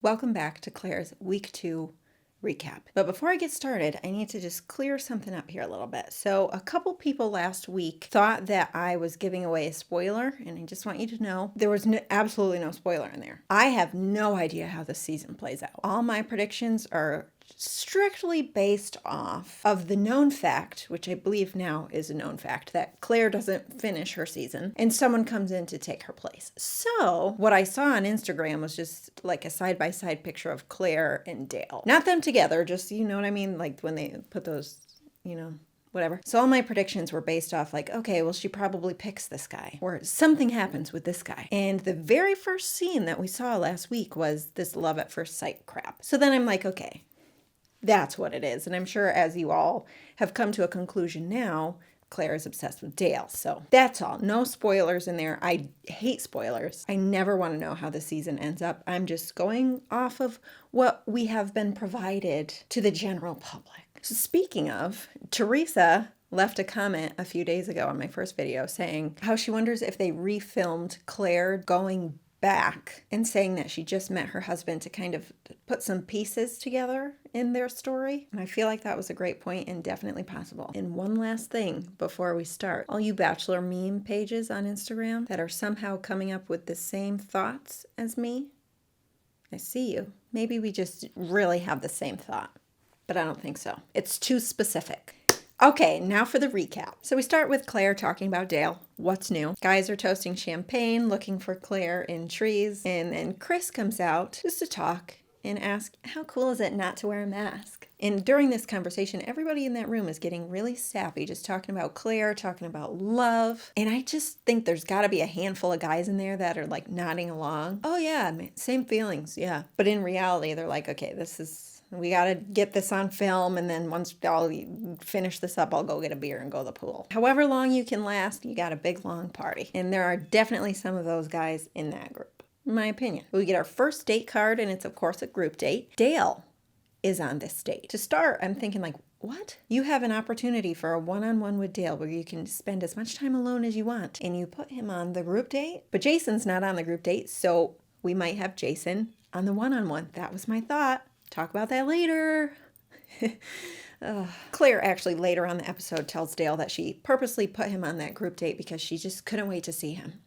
Welcome back to Claire's Week 2 recap. But before I get started, I need to just clear something up here a little bit. So a couple people last week thought that I was giving away a spoiler, and I just want you to know there was absolutely no spoiler in there. I have no idea how this season plays out. All my predictions are strictly based off of the known fact, which I believe now is a known fact, that Clare doesn't finish her season and someone comes in to take her place. So what I saw on Instagram was just like a side-by-side picture of Clare and Dale. Not them together, just, you know what I mean? Like when they put those, whatever. So all my predictions were based off like, okay, well, she probably picks this guy or something happens with this guy. And the very first scene that we saw last week was this love at first sight crap. So then I'm like, okay, that's what it is. And I'm sure as you all have come to a conclusion now, Claire is obsessed with Dale. So that's all. No spoilers in there. I hate spoilers. I never want to know how the season ends up. I'm just going off of what we have been provided to the general public. So speaking of, Teresa left a comment a few days ago on my first video saying how she wonders if they refilmed Claire going back and saying that she just met her husband to kind of put some pieces together in their story. And I feel like that was a great point and definitely possible. And one last thing before we start. All you Bachelor meme pages on Instagram that are somehow coming up with the same thoughts as me, I see you. Maybe we just really have the same thought, but I don't think so. It's too specific. Okay, now for the recap. So we start with Claire talking about Dale. What's new? Guys are toasting champagne, looking for Claire in trees. And then Chris comes out just to talk and ask, how cool is it not to wear a mask? And during this conversation, everybody in that room is getting really sappy, just talking about Claire, talking about love. And I just think there's got to be a handful of guys in there that are like nodding along. Oh yeah, man, same feelings, yeah. But in reality, they're like, okay, we got to get this on film, and then once I'll finish this up, I'll go get a beer and go to the pool. However long you can last, you got a big, long party. And there are definitely some of those guys in that group, in my opinion. We get our first date card, and it's, of course, a group date. Dale is on this date. To start, I'm thinking like, what? You have an opportunity for a one-on-one with Dale where you can spend as much time alone as you want, and you put him on the group date? But Jason's not on the group date, so we might have Jason on the one-on-one. That was my thought. Talk about that later. Claire actually later on the episode tells Dale that she purposely put him on that group date because she just couldn't wait to see him.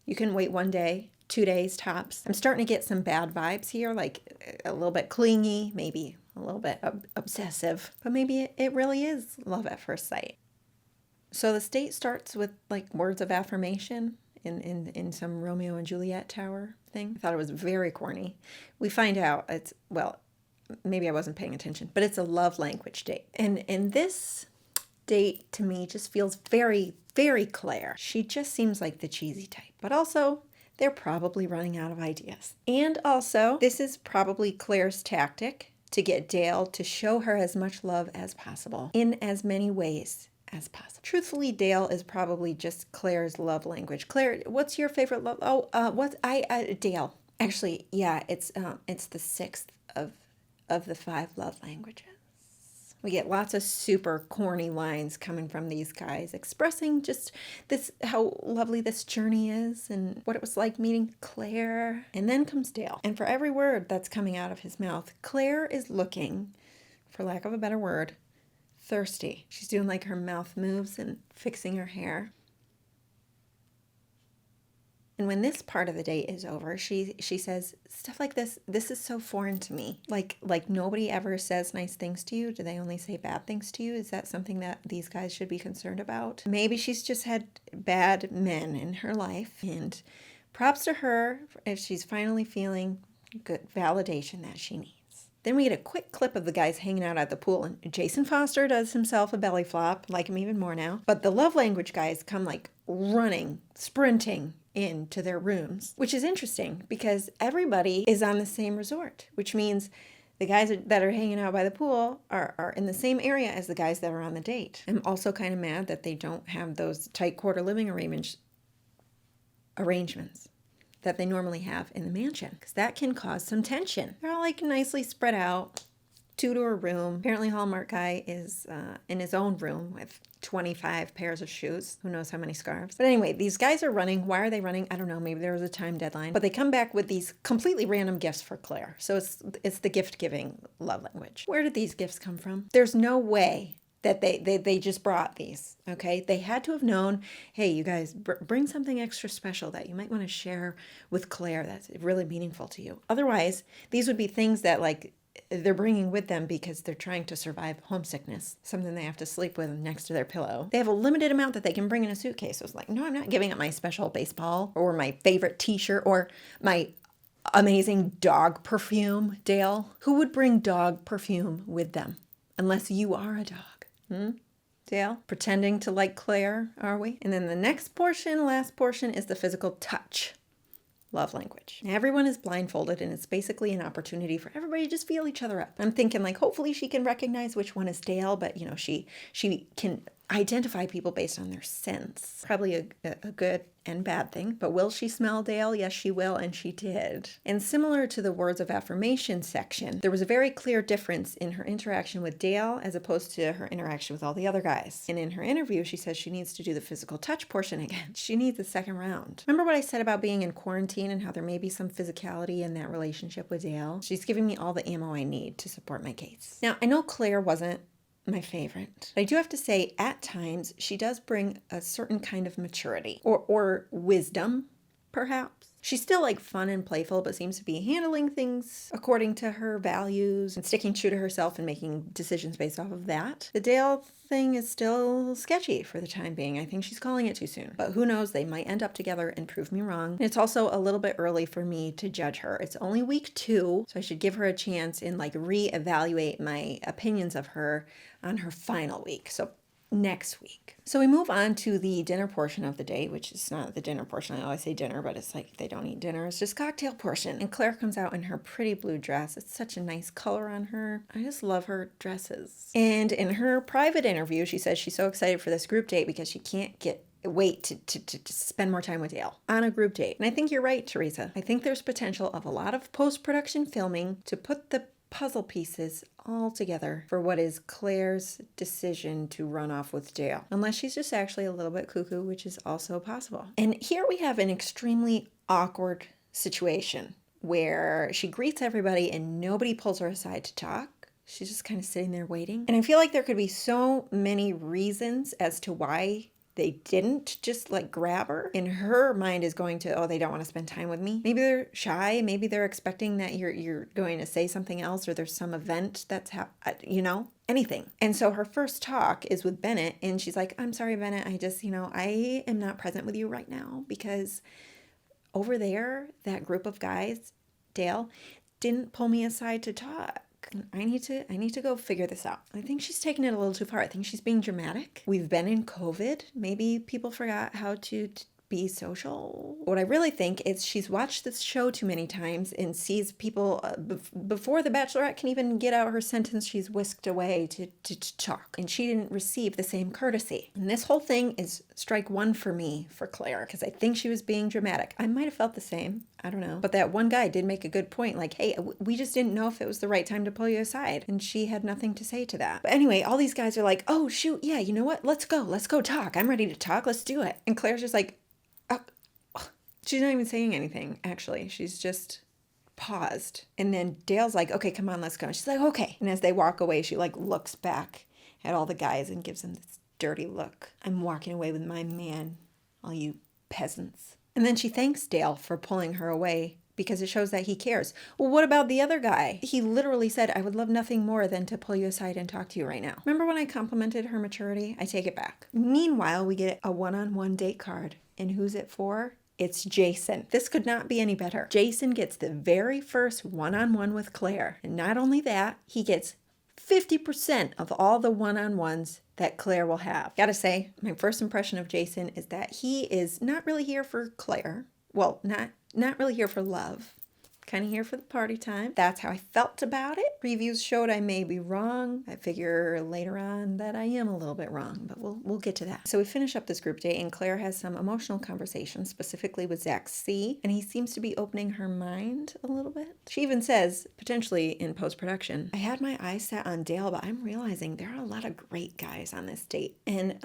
You can wait 1 day, 2 days tops. I'm starting to get some bad vibes here, like a little bit clingy, maybe a little bit obsessive, but maybe it really is love at first sight. So the date starts with like words of affirmation in some Romeo and Juliet tower thing. I thought it was very corny. We find out it's, well, maybe I wasn't paying attention, but it's a love language date. And this date to me just feels very, very Claire. She just seems like the cheesy type, but also they're probably running out of ideas. And also, this is probably Claire's tactic to get Dale to show her as much love as possible in as many ways as possible. Truthfully, Dale is probably just Claire's love language. Claire, what's your favorite love? Dale. Actually, yeah, it's the sixth of the 5 love languages. We get lots of super corny lines coming from these guys expressing just this, how lovely this journey is and what it was like meeting Claire. And then comes Dale. And for every word that's coming out of his mouth, Claire is looking, for lack of a better word, thirsty. She's doing like her mouth moves and fixing her hair. And when this part of the date is over, she says stuff like this is so foreign to me. Like nobody ever says nice things to you. Do they only say bad things to you? Is that something that these guys should be concerned about? Maybe she's just had bad men in her life, and props to her if she's finally feeling good validation that she needs. Then we get a quick clip of the guys hanging out at the pool, and Jason Foster does himself a belly flop. Like him even more now. But the love language guys come like running, sprinting into their rooms, which is interesting because everybody is on the same resort, which means the guys that are hanging out by the pool are in the same area as the guys that are on the date. I'm also kind of mad that they don't have those tight quarter living arrangements that they normally have in the mansion, because that can cause some tension. They're all like nicely spread out, 2 to her room. Apparently Hallmark guy is in his own room with 25 pairs of shoes. Who knows how many scarves. But anyway, these guys are running. Why are they running? I don't know. Maybe there was a time deadline. But they come back with these completely random gifts for Clare. So it's the gift-giving love language. Where did these gifts come from? There's no way that they just brought these, okay? They had to have known, hey, you guys, bring something extra special that you might want to share with Clare that's really meaningful to you. Otherwise, these would be things that, like, they're bringing with them because they're trying to survive homesickness, something they have to sleep with next to their pillow. They have a limited amount that they can bring in a suitcase. So it's like, no, I'm not giving up my special baseball or my favorite t-shirt or my amazing dog perfume, Dale. Who would bring dog perfume with them unless you are a dog? Dale? Pretending to like Clare, are we? And then the next portion, last portion, is the physical touch love language. Everyone is blindfolded, and it's basically an opportunity for everybody to just feel each other up. I'm thinking, like, hopefully she can recognize which one is Dale, but, you know, she can identify people based on their sense. Probably a good and bad thing, but will she smell Dale? Yes, she will, and she did. And similar to the words of affirmation section, there was a very clear difference in her interaction with Dale as opposed to her interaction with all the other guys. And in her interview, she says she needs to do the physical touch portion again. She needs a second round. Remember what I said about being in quarantine and how there may be some physicality in that relationship with Dale? She's giving me all the ammo I need to support my case. Now, I know Clare wasn't my favorite. I do have to say, at times, she does bring a certain kind of maturity or wisdom, perhaps. She's still like fun and playful, but seems to be handling things according to her values and sticking true to herself and making decisions based off of that. The Dale thing is still sketchy for the time being. I think she's calling it too soon. But who knows, they might end up together and prove me wrong. And it's also a little bit early for me to judge her. It's only week 2, so I should give her a chance and like reevaluate my opinions of her on her final week. So next week. So we move on to the dinner portion of the day, which is not the dinner portion. I always say dinner, but it's like they don't eat dinner. It's just cocktail portion. And Clare comes out in her pretty blue dress. It's such a nice color on her. I just love her dresses. And in her private interview, she says she's so excited for this group date because she can't wait to spend more time with Dale on a group date. And I think you're right, Teresa. I think there's potential of a lot of post-production filming to put the puzzle pieces all together for what is Clare's decision to run off with Dale. Unless she's just actually a little bit cuckoo, which is also possible. And here we have an extremely awkward situation where she greets everybody and nobody pulls her aside to talk. She's just kind of sitting there waiting. And I feel like there could be so many reasons as to why they didn't just like grab her. In her mind is going to, oh, they don't want to spend time with me. Maybe they're shy. Maybe they're expecting that you're going to say something else, or there's some event that's anything. And so her first talk is with Bennett, and she's like, I'm sorry, Bennett. I just, I am not present with you right now because over there, that group of guys, Dale, didn't pull me aside to talk. I need to go figure this out. I think she's taking it a little too far. I think she's being dramatic. We've been in COVID. Maybe people forgot how to be social. What I really think is she's watched this show too many times and sees people before the Bachelorette can even get out her sentence, she's whisked away to talk. And she didn't receive the same courtesy. And this whole thing is strike 1 for me for Clare, because I think she was being dramatic. I might have felt the same. I don't know. But that one guy did make a good point. Like, hey, we just didn't know if it was the right time to pull you aside. And she had nothing to say to that. But anyway, all these guys are like, oh, shoot. Yeah, you know what? Let's go talk. I'm ready to talk. Let's do it. And Claire's just like, she's not even saying anything, actually. She's just paused. And then Dale's like, okay, come on, let's go. And she's like, okay. And as they walk away, she like looks back at all the guys and gives them this dirty look. I'm walking away with my man, all you peasants. And then she thanks Dale for pulling her away because it shows that he cares. Well, what about the other guy? He literally said, I would love nothing more than to pull you aside and talk to you right now. Remember when I complimented her maturity? I take it back. Meanwhile, we get a one-on-one date card. And who's it for? It's Jason. This could not be any better. Jason gets the very first one-on-one with Clare. And not only that, he gets 50% of all the one-on-ones that Clare will have. Gotta say, my first impression of Jason is that he is not really here for Clare. Well, not really here for love. kind of here for the party time. That's how I felt about it. Previews showed I may be wrong. I figure later on that I am a little bit wrong, but we'll get to that. So we finish up this group date, and Claire has some emotional conversations, specifically with Zach C, and he seems to be opening her mind a little bit. She even says, potentially in post-production, I had my eyes set on Dale, but I'm realizing there are a lot of great guys on this date. And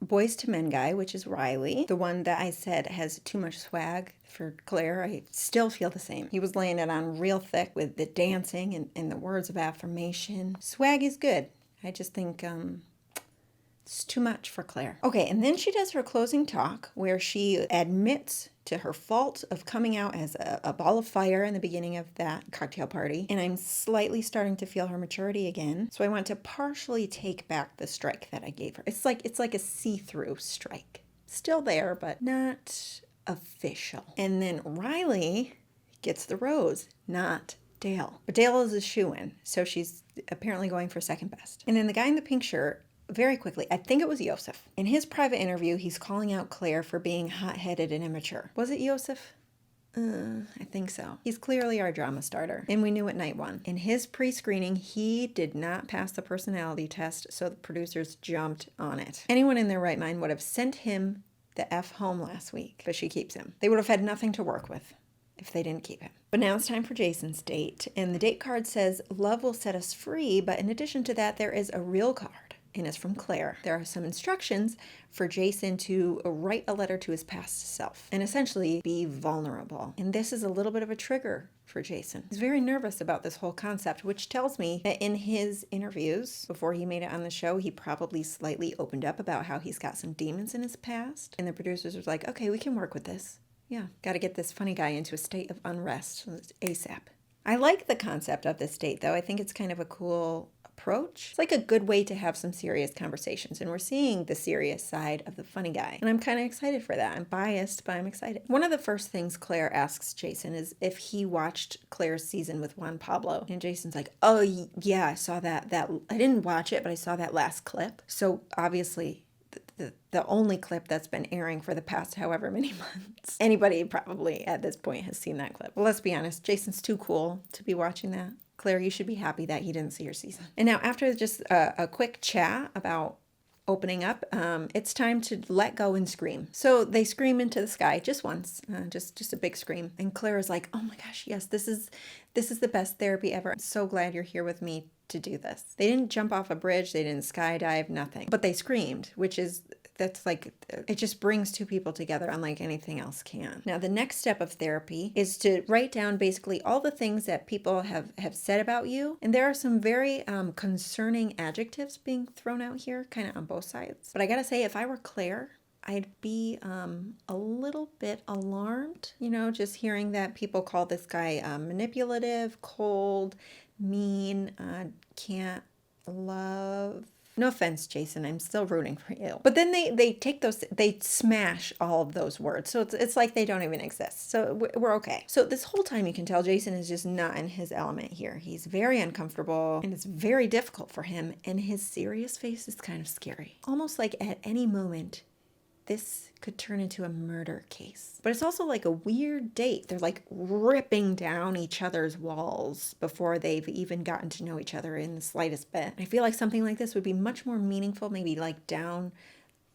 Boys to Men guy, which is Riley, the one that I said has too much swag for Claire, I still feel the same. He was laying it on real thick with the dancing and the words of affirmation. Swag is good. I just think it's too much for Claire. Okay, and then she does her closing talk where she admits to her fault of coming out as a ball of fire in the beginning of that cocktail party. And I'm slightly starting to feel her maturity again. So I want to partially take back the strike that I gave her. It's like a see-through strike. Still there, but not official. And then Riley gets the rose, not Dale. But Dale is a shoo-in, so she's apparently going for second best. And then the guy in the pink shirt, very quickly, I think it was Yosef. In his private interview, he's calling out Claire for being hot-headed and immature. Was it Yosef? I think so. He's clearly our drama starter, and we knew it night one. In his pre-screening, he did not pass the personality test, so the producers jumped on it. Anyone in their right mind would have sent him the F home last week, but she keeps him. They would have had nothing to work with if they didn't keep him. But now it's time for Jason's date, and the date card says, love will set us free, but in addition to that, there is a real card, and it's from Claire. There are some instructions for Jason to write a letter to his past self, and essentially be vulnerable. And this is a little bit of a trigger for Jason. He's very nervous about this whole concept, which tells me that in his interviews before he made it on the show, he probably slightly opened up about how he's got some demons in his past. And the producers was like, okay, we can work with this. Yeah, got to get this funny guy into a state of unrest ASAP. I like the concept of this date, though. I think it's kind of a cool approach. It's like a good way to have some serious conversations, and we're seeing the serious side of the funny guy, and I'm kind of excited for that. I'm biased, but I'm excited. One of the first things Claire asks Jason is if he watched Claire's season with Juan Pablo, and Jason's like, oh yeah, I saw that I didn't watch it, but I saw that last clip. So obviously the only clip that's been airing for the past however many months. Anybody probably at this point has seen that clip. Well, let's be honest, Jason's too cool to be watching that. Claire, you should be happy that he didn't see your season. And now after just a quick chat about opening up, it's time to let go and scream. So they scream into the sky just once, just a big scream. And Claire is like, oh my gosh, yes, this is the best therapy ever. I'm so glad you're here with me to do this. They didn't jump off a bridge, they didn't skydive, nothing. But they screamed, that's like, it just brings two people together unlike anything else can. Now, the next step of therapy is to write down basically all the things that people have said about you. And there are some very concerning adjectives being thrown out here, kind of on both sides. But I gotta say, if I were Claire, I'd be a little bit alarmed, just hearing that people call this guy manipulative, cold, mean, can't love. No offense, Jason, I'm still rooting for you. But then they take they smash all of those words. So it's like they don't even exist. So we're okay. So this whole time you can tell Jason is just not in his element here. He's very uncomfortable and it's very difficult for him. And his serious face is kind of scary. Almost like at any moment, this could turn into a murder case. But it's also like a weird date. They're like ripping down each other's walls before they've even gotten to know each other in the slightest bit. I feel like something like this would be much more meaningful, maybe like down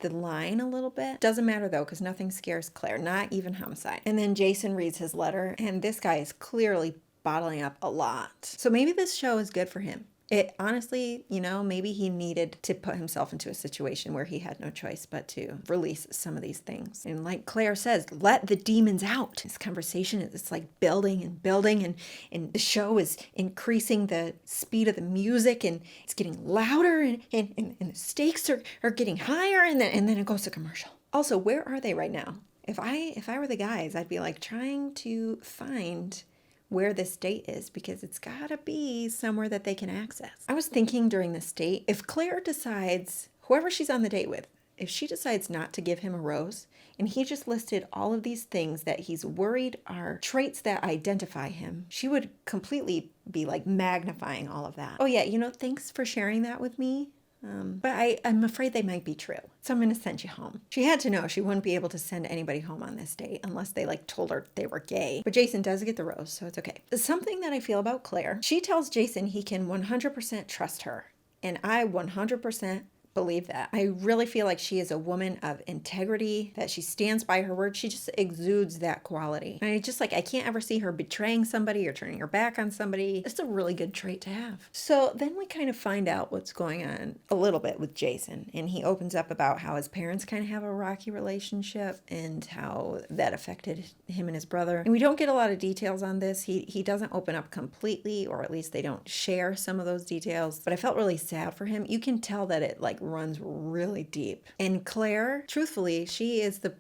the line a little bit. Doesn't matter though, because nothing scares Claire, not even homicide. And then Jason reads his letter, and this guy is clearly bottling up a lot. So maybe this show is good for him. It honestly, maybe he needed to put himself into a situation where he had no choice but to release some of these things. And like Claire says, let the demons out. This conversation is like building and building, and the show is increasing the speed of the music, and it's getting louder, and the stakes are getting higher, and then it goes to commercial. Also, where are they right now? If I were the guys, I'd be like trying to find where this date is, because it's gotta be somewhere that they can access. I was thinking during this date, if Claire decides, whoever she's on the date with, if she decides not to give him a rose, and he just listed all of these things that he's worried are traits that identify him, she would completely be like magnifying all of that. Oh yeah, thanks for sharing that with me. But I'm afraid they might be true. So I'm going to send you home. She had to know she wouldn't be able to send anybody home on this date unless they like told her they were gay. But Jason does get the rose, so it's okay. Something that I feel about Clare, she tells Jason he can 100% trust her. And I 100% believe that. I really feel like she is a woman of integrity, that she stands by her word. She just exudes that quality. And I can't ever see her betraying somebody or turning her back on somebody. It's a really good trait to have. So then we kind of find out what's going on a little bit with Jason. And he opens up about how his parents kind of have a rocky relationship and how that affected him and his brother. And we don't get a lot of details on this. He doesn't open up completely, or at least they don't share some of those details. But I felt really sad for him. You can tell that it runs really deep. And Clare, truthfully, she is the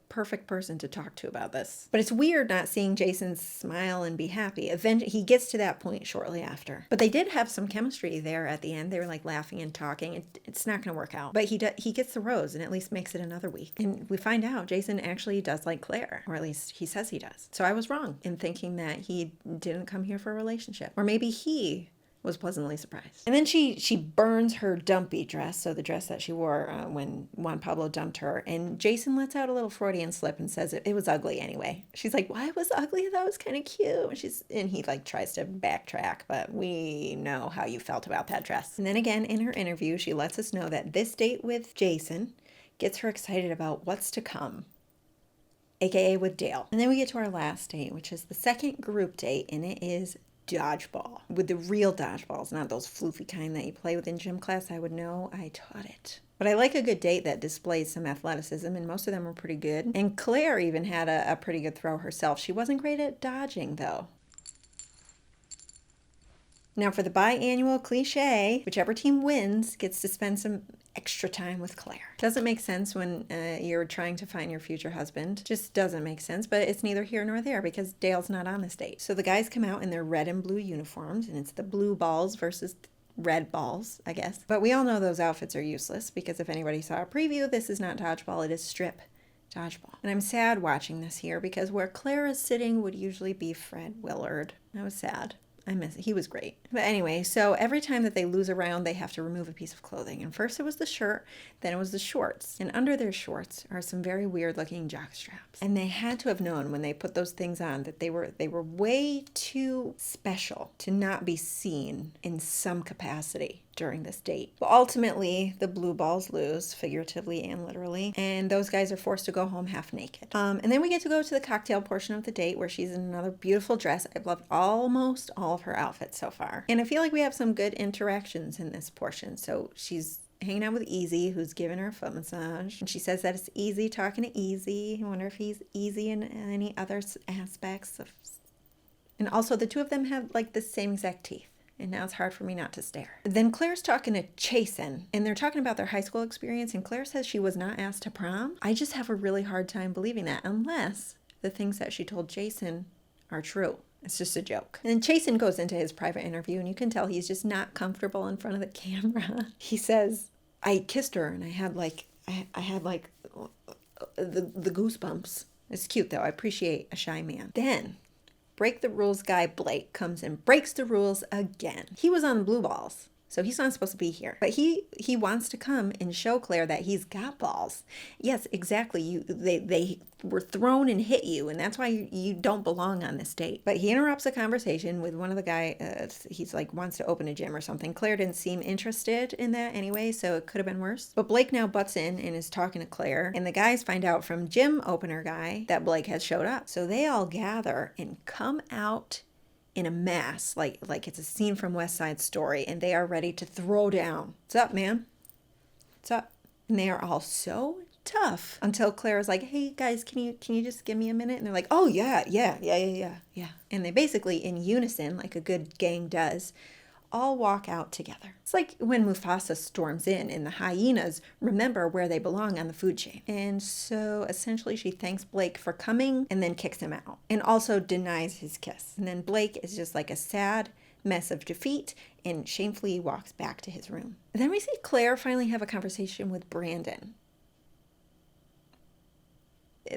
perfect person to talk to about this. But it's weird not seeing Jason smile and be happy. Eventually, he gets to that point shortly after. But they did have some chemistry there at the end. They were like laughing and talking. It's not going to work out. But he gets the rose and at least makes it another week. And we find out Jason actually does like Clare, or at least he says he does. So I was wrong in thinking that he didn't come here for a relationship. Or maybe he was pleasantly surprised. And then she burns her dumpy dress, so the dress that she wore when Juan Pablo dumped her, and Jason lets out a little Freudian slip and says it was ugly anyway. She's like, "Why was ugly? That was kind of cute." And he tries to backtrack, but we know how you felt about that dress. And then again in her interview, she lets us know that this date with Jason gets her excited about what's to come, aka with Dale. And then we get to our last date, which is the second group date, and it is dodgeball, with the real dodgeballs, not those floofy kind that you play with in gym class. I would know, I taught it. But I like a good date that displays some athleticism, and most of them were pretty good. And Clare even had a pretty good throw herself. She wasn't great at dodging, though. Now for the biannual cliche, whichever team wins gets to spend some extra time with Clare. Doesn't make sense when you're trying to find your future husband. Just doesn't make sense, but it's neither here nor there because Dale's not on this date. So the guys come out in their red and blue uniforms, and it's the blue balls versus red balls, I guess. But we all know those outfits are useless because if anybody saw a preview, this is not dodgeball, it is strip dodgeball. And I'm sad watching this here because where Clare is sitting would usually be Fred Willard. I was sad. I miss it. He was great. But anyway, so every time that they lose a round, they have to remove a piece of clothing. And first it was the shirt, then it was the shorts. And under their shorts are some very weird looking jock straps. And they had to have known when they put those things on that they were way too special to not be seen in some capacity during this date. But ultimately, the blue balls lose, figuratively and literally, and those guys are forced to go home half naked. And then we get to go to the cocktail portion of the date where she's in another beautiful dress. I've loved almost all of her outfits so far. And I feel like we have some good interactions in this portion. So she's hanging out with Easy, who's giving her a foot massage. And she says that it's Easy talking to Easy. I wonder if he's Easy in any other aspects of... And also the two of them have the same exact teeth. And now it's hard for me not to stare. Then Claire's talking to Chasen, and they're talking about their high school experience, and Claire says she was not asked to prom. I just have a really hard time believing that, unless the things that she told Jason are true. It's just a joke. And then Chasen goes into his private interview, and you can tell he's just not comfortable in front of the camera. He says, "I kissed her, and I had the goosebumps." It's cute, though. I appreciate a shy man. Then break the rules guy Blake comes and breaks the rules again. He was on blue balls, so he's not supposed to be here. But he wants to come and show Claire that he's got balls. Yes, exactly. They were thrown and hit you, and that's why you don't belong on this date. But he interrupts a conversation with one of the guys. He's wants to open a gym or something. Claire didn't seem interested in that anyway, so it could have been worse. But Blake now butts in and is talking to Claire, and the guys find out from gym opener guy that Blake has showed up. So they all gather and come out in a mass, like it's a scene from West Side Story, and they are ready to throw down. What's up, man? What's up? And they are all so tough until Claire's like, "Hey guys, can you just give me a minute?" And they're like, "Oh yeah. And they basically in unison, like a good gang does, all walk out together. It's like when Mufasa storms in and the hyenas remember where they belong on the food chain. And so essentially she thanks Blake for coming and then kicks him out and also denies his kiss. And then Blake is just like a sad mess of defeat and shamefully walks back to his room. And then we see Claire finally have a conversation with Brandon.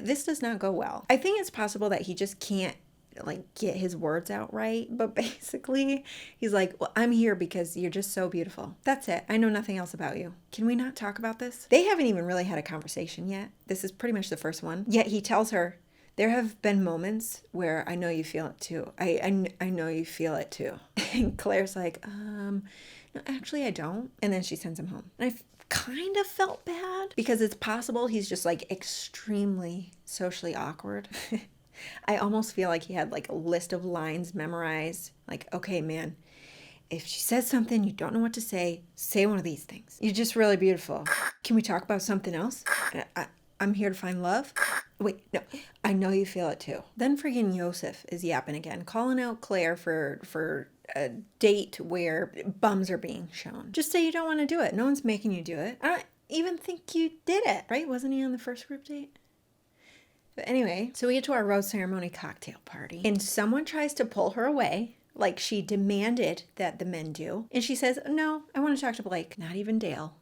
This does not go well. I think it's possible that he just can't like get his words out right. But basically, he's like, well, I'm here because you're just so beautiful. That's it. I know nothing else about you. Can we not talk about this? They haven't even really had a conversation yet. This is pretty much the first one. Yet he tells her, there have been moments where I know you feel it too. I know you feel it too. And Claire's like, no, actually I don't. And then she sends him home. And I kind of felt bad because it's possible he's just like extremely socially awkward. I almost feel like he had like a list of lines memorized. Like, okay, man, if she says something you don't know what to say one of these things. You're just really beautiful. Can we talk about something else? I'm here to find love. Wait, no, I know you feel it too. Then friggin' Yosef is yapping again, calling out Claire for a date where bums are being shown. Just say you don't want to do it. No one's making you do it. I don't even think you did it, right? Wasn't he on the first group date? But anyway, so we get to our rose ceremony cocktail party, and someone tries to pull her away, like she demanded that the men do. And she says, no, I want to talk to Blake. Not even Dale.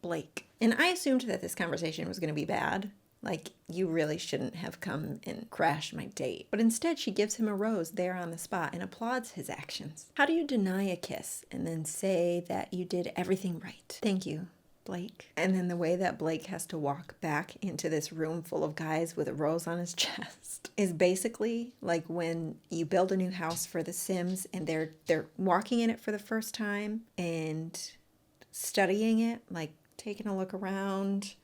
Blake. And I assumed that this conversation was going to be bad. Like, you really shouldn't have come and crashed my date. But instead, she gives him a rose there on the spot and applauds his actions. How do you deny a kiss and then say that you did everything right? Thank you, Blake. And then the way that Blake has to walk back into this room full of guys with a rose on his chest is basically like when you build a new house for the Sims and they're walking in it for the first time and studying it, like taking a look around,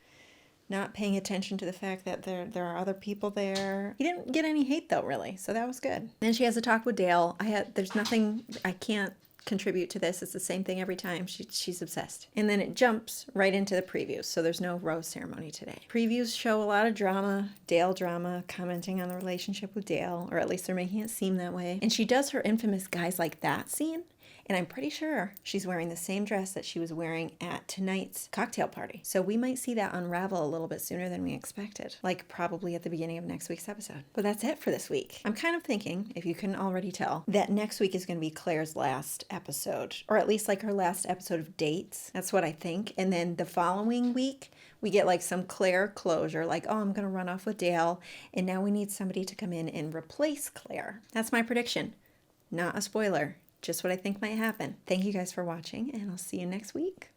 not paying attention to the fact that there are other people there. He didn't get any hate though, really, so that was good. Then she has a talk with Dale. There's nothing, I can't contribute to this. It's the same thing every time. She's obsessed. And then it jumps right into the previews, so there's no rose ceremony today. Previews show a lot of drama, Dale drama, commenting on the relationship with Dale, or at least they're making it seem that way. And she does her infamous guys like that scene. And I'm pretty sure she's wearing the same dress that she was wearing at tonight's cocktail party. So we might see that unravel a little bit sooner than we expected. Like probably at the beginning of next week's episode. But that's it for this week. I'm kind of thinking, if you couldn't already tell, that next week is going to be Claire's last episode. Or at least like her last episode of dates. That's what I think. And then the following week, we get like some Claire closure. Like, oh, I'm going to run off with Dale. And now we need somebody to come in and replace Claire. That's my prediction. Not a spoiler. Just what I think might happen. Thank you guys for watching, and I'll see you next week.